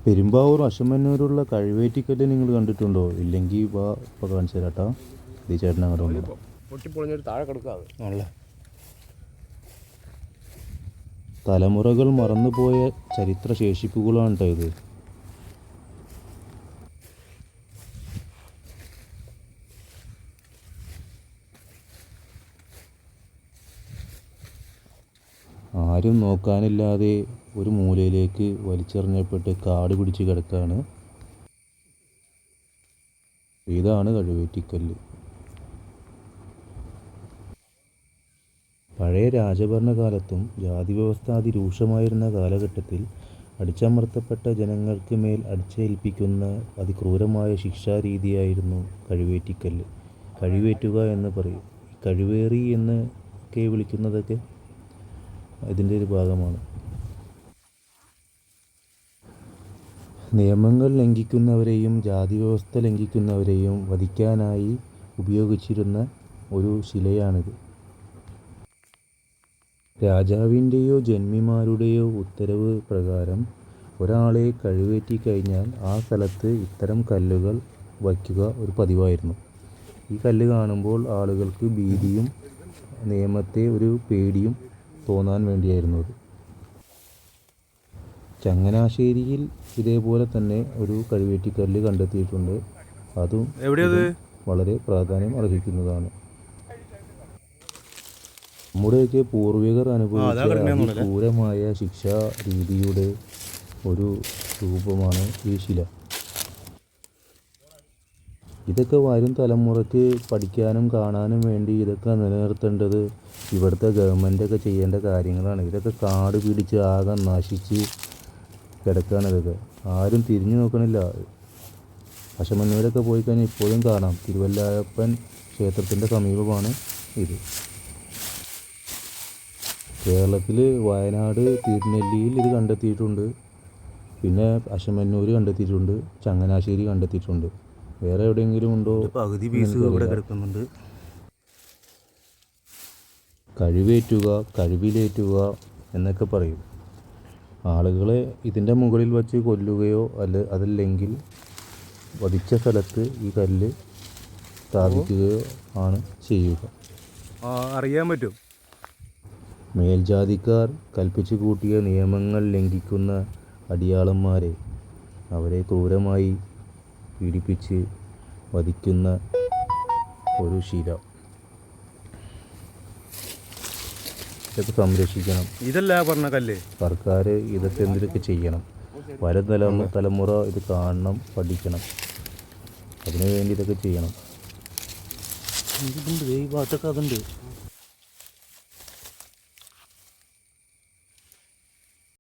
പെരുമ്പാവൂർ അശമന്നൂരുള്ള കഴിവേറ്റിക്കല്ല് നിങ്ങൾ കണ്ടിട്ടുണ്ടോ? ഇല്ലെങ്കിൽ വാ ഇപ്പോൾ കാണിച്ചു തരാട്ടാ. ഈ ചേട്ടൻ അങ്ങോട്ട് വന്നു. പൊട്ടിപ്പൊളിഞ്ഞൊരു താഴെ കിടക്കാതെ നല്ല തലമുറകൾ മറന്നുപോയ ചരിത്ര ശേഷിപ്പുകളാണ് കേട്ടോ ഇത്. ആരും നോക്കാനില്ലാതെ ഒരു മൂലയിലേക്ക് വലിച്ചെറിഞ്ഞപ്പെട്ട് കാട് പിടിച്ച് കിടക്കുകയാണ്. ഇതാണ് കഴിവേറ്റിക്കല്ല്. പഴയ രാജഭരണകാലത്തും ജാതി വ്യവസ്ഥ അതിരൂക്ഷമായിരുന്ന കാലഘട്ടത്തിൽ അടിച്ചമർത്തപ്പെട്ട ജനങ്ങൾക്ക് മേൽ അടിച്ചേൽപ്പിക്കുന്ന അതിക്രൂരമായ ശിക്ഷാരീതിയായിരുന്നു കഴിവേറ്റിക്കല്ല്. കഴിവേറ്റുക എന്ന് പറയും. കഴിവേറി എന്നൊക്കെ വിളിക്കുന്നതൊക്കെ ഇതിൻ്റെ ഒരു ഭാഗമാണ്. നിയമങ്ങൾ ലംഘിക്കുന്നവരെയും ജാതി വ്യവസ്ഥ ലംഘിക്കുന്നവരെയും വധിക്കാനായി ഉപയോഗിച്ചിരുന്ന ഒരു ശിലയാണിത്. രാജാവിൻ്റെയോ ജന്മിമാരുടെയോ ഉത്തരവ് പ്രകാരം ഒരാളെ കഴിവേറ്റി കഴിഞ്ഞാൽ ആ സ്ഥലത്ത് ഇത്തരം കല്ലുകൾ വയ്ക്കുക ഒരു പതിവായിരുന്നു. ഈ കല്ല് കാണുമ്പോൾ ആളുകൾക്ക് ഭീതിയും നിയമത്തെ ഒരു പേടിയും തോന്നാൻ വേണ്ടിയായിരുന്നു അത്. ചങ്ങനാശ്ശേരിയിൽ ഇതേപോലെ തന്നെ ഒരു കഴിവേറ്റിക്കല്ല് കണ്ടെത്തിയിട്ടുണ്ട്. അതും വളരെ പ്രാധാന്യം അർഹിക്കുന്നതാണ്. നമ്മുടെയൊക്കെ പൂർവികർ അനുഭവിച്ച ക്രൂരമായ ശിക്ഷാ രീതിയുടെ ഒരു രൂപമാണ് ഈ ശില. ഇതൊക്കെ വരും തലമുറയ്ക്ക് പഠിക്കാനും കാണാനും വേണ്ടി ഇതൊക്കെ നിലനിർത്തേണ്ടത് ഇവിടുത്തെ ഗവൺമെൻറ്റൊക്കെ ചെയ്യേണ്ട കാര്യങ്ങളാണ്. ഇതൊക്കെ കാട് പിടിച്ച് ആകെ നശിച്ച് കിടക്കുകയാണ്. ഇതൊക്കെ ആരും തിരിഞ്ഞു നോക്കണില്ല. അശമന്നൂരൊക്കെ പോയി കഴിഞ്ഞാൽ ഇപ്പോഴും കാണാം. തിരുവല്ലായപ്പൻ ക്ഷേത്രത്തിൻ്റെ സമീപമാണ് ഇത്. കേരളത്തിൽ വയനാട് തിരുനെല്ലിയിൽ ഇത് കണ്ടെത്തിയിട്ടുണ്ട്. പിന്നെ അശമന്നൂർ കണ്ടെത്തിയിട്ടുണ്ട്. ചങ്ങനാശ്ശേരി കണ്ടെത്തിയിട്ടുണ്ട്. വേറെ എവിടെയെങ്കിലും ഉണ്ടോ? പകുതി പീസ് ഇവിടെ കിടക്കുന്നുണ്ട്. കഴിവേറ്റുക, കഴിവിലേറ്റുക എന്നൊക്കെ പറയും. ആളുകളെ ഇതിൻ്റെ മുകളിൽ വച്ച് കൊല്ലുകയോ അതല്ലെങ്കിൽ വധിച്ച സ്ഥലത്ത് ഈ കല്ല് സ്ഥാപിക്കുകയോ ആണ് ചെയ്യുക. അറിയാൻ പറ്റും. മേൽജാതിക്കാർ കൽപ്പിച്ചു കൂട്ടിയ നിയമങ്ങൾ ലംഘിക്കുന്ന അടിയാളന്മാരെ അവരെ ക്രൂരമായി പീഡിപ്പിച്ച് വധിക്കുന്ന ഒരു ശില. ഇതൊക്കെ സംരക്ഷിക്കണം. ഇതല്ല പറഞ്ഞ കല്ല്. സർക്കാർ ഇതൊക്കെ എന്തിനൊക്കെ ചെയ്യണം. വരും തലമുറ ഇത് കാണണം, പഠിക്കണം. അതിനു വേണ്ടി ഇതൊക്കെ ചെയ്യണം. ഈ ഭാഗത്തൊക്കെ അതുണ്ട്.